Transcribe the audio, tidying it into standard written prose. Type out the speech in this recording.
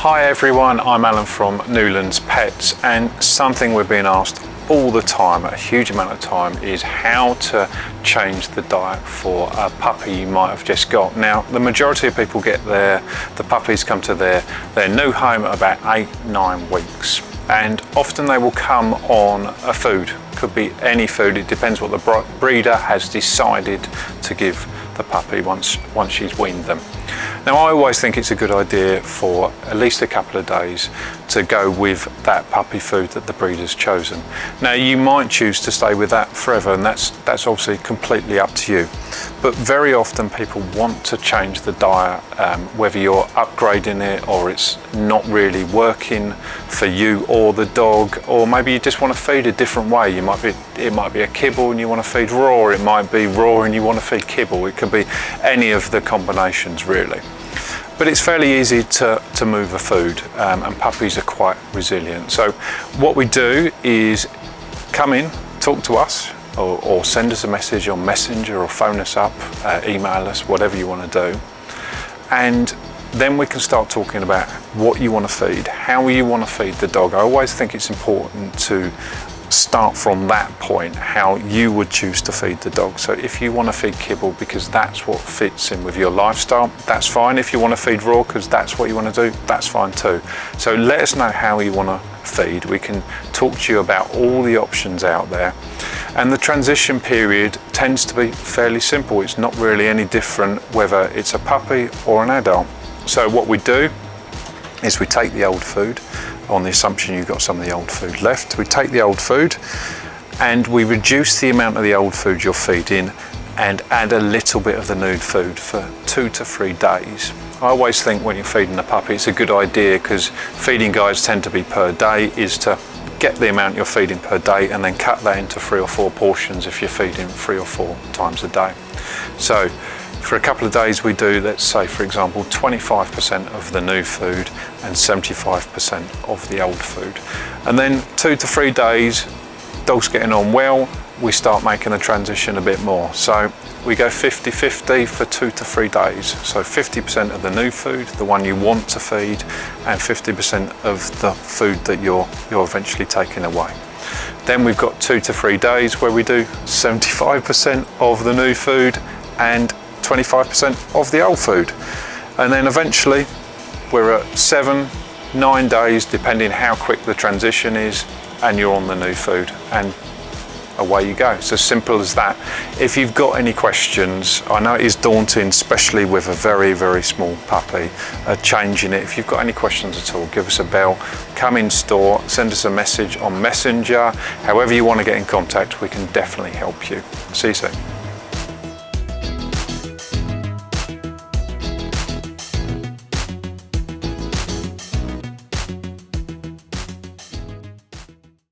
Hi everyone, I'm Alan from Newlands Pets, and something we're being asked all the time, a huge amount of time, is how to change the diet for a puppy you might have just got. Now, the majority of people get the puppies come to their new home at about 8-9 weeks, and often they will come on a food. Could be any food, it depends what the breeder has decided to give the puppy once she's weaned them. Now, I always think it's a good idea for at least a couple of days to go with that puppy food that the breeder's chosen. Now, you might choose to stay with that forever, and that's obviously completely up to you. But very often people want to change the diet, whether you're upgrading it or it's not really working for you or the dog, or maybe you just want to feed a different way. It might be a kibble and you want to feed raw, it might be raw and you want to feed kibble. It could be any of the combinations really. But it's fairly easy to move a food, and puppies are quite resilient. So what we do is come in, talk to us, or send us a message on Messenger, or phone us up, email us, whatever you want to do. And then we can start talking about what you want to feed, how you want to feed the dog. I always think it's important to start from that point, how you would choose to feed the dog. So if you want to feed kibble because that's what fits in with your lifestyle, that's fine. If you want to feed raw because that's what you want to do, that's fine too. So let us know how you want to feed. We can talk to you about all the options out there. And the transition period tends to be fairly simple. It's not really any different whether it's a puppy or an adult. So what we do is we take the old food, on the assumption you've got some of the old food left. We take the old food and we reduce the amount of the old food you're feeding and add a little bit of the new food for 2 to 3 days. I always think when you're feeding a puppy, it's a good idea, because feeding guides tend to be per day, is to get the amount you're feeding per day and then cut that into 3 or 4 portions if you're feeding 3 or 4 times a day. So for a couple of days we do, let's say for example, 25% of the new food and 75% of the old food. And then 2 to 3 days, dog's getting on well, we start making the transition a bit more. So we go 50-50 for 2 to 3 days. So 50% of the new food, the one you want to feed, and 50% of the food that you're eventually taking away. Then we've got 2 to 3 days where we do 75% of the new food and 25% of the old food. And then eventually we're at 7-9 days, depending how quick the transition is, and you're on the new food, and away you go. It's as simple as that. If you've got any questions, I know it is daunting, especially with a very, very small puppy, changing it. If you've got any questions at all, give us a bell, come in store, send us a message on Messenger. However you want to get in contact, we can definitely help you. See you soon.